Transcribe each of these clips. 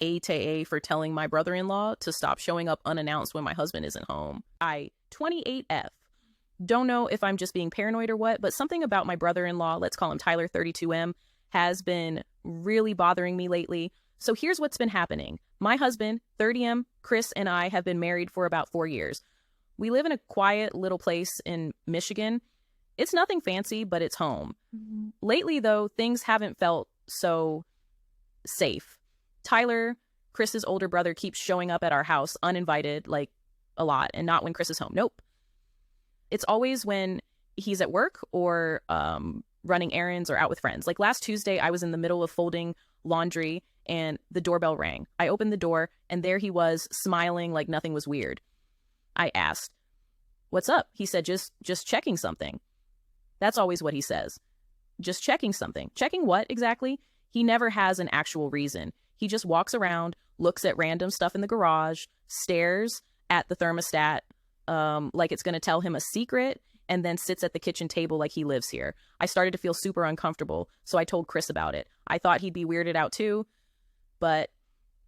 AITAH for telling my brother-in-law to stop showing up unannounced when my husband isn't home. 28F. Don't know if I'm just being paranoid or what, but something about my brother-in-law, let's call him Tyler 32M, has been really bothering me lately. So here's what's been happening. My husband, 30M, Chris, and I have been married for about 4 years. We live in a quiet little place in Michigan. It's nothing fancy, but it's home. Lately, though, things haven't felt so safe. Tyler, Chris's older brother, keeps showing up at our house uninvited, like a lot, and not when Chris is home. Nope. It's always when he's at work or running errands or out with friends. Like last Tuesday, I was in the middle of folding laundry and the doorbell rang. I opened the door and there he was, smiling like nothing was weird. I asked, "What's up?" He said, just checking something. That's always what he says. Just checking something. Checking what exactly? He never has an actual reason. He just walks around, looks at random stuff in the garage, stares at the thermostat like it's going to tell him a secret, and then sits at the kitchen table like he lives here. I started to feel super uncomfortable, so I told Chris about it. I thought he'd be weirded out too, but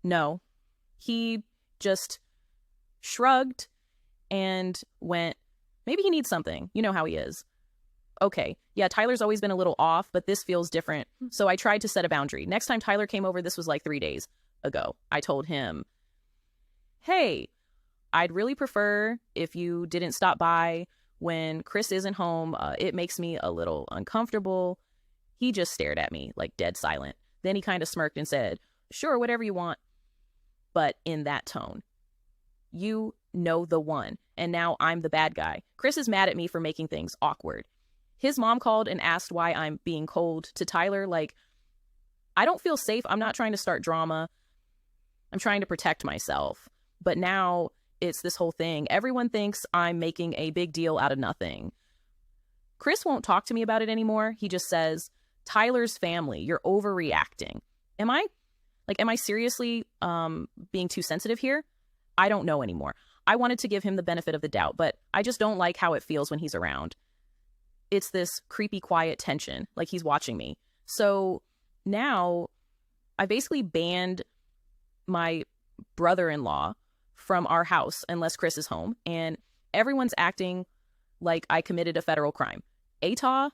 no. He just shrugged and went, maybe he needs something. You know how he is. Okay, yeah, Tyler's always been a little off, but this feels different. So I tried to set a boundary. Next time Tyler came over, this was like 3 days ago, I told him, "Hey, I'd really prefer if you didn't stop by when Chris isn't home. It makes me a little uncomfortable." He just stared at me, like dead silent. Then he kind of smirked and said, "Sure, whatever you want." But in that tone. You know the one. And now I'm the bad guy. Chris is mad at me for making things awkward. His mom called and asked why I'm being cold to Tyler. Like, I don't feel safe. I'm not trying to start drama. I'm trying to protect myself. But now it's this whole thing. Everyone thinks I'm making a big deal out of nothing. Chris won't talk to me about it anymore. He just says, "Tyler's family, you're overreacting." Am I seriously being too sensitive here? I don't know anymore. I wanted to give him the benefit of the doubt, but I just don't like how it feels when he's around. It's this creepy, quiet tension, like he's watching me. So now I basically banned my brother-in-law from our house unless Chris is home, and everyone's acting like I committed a federal crime. AITAH,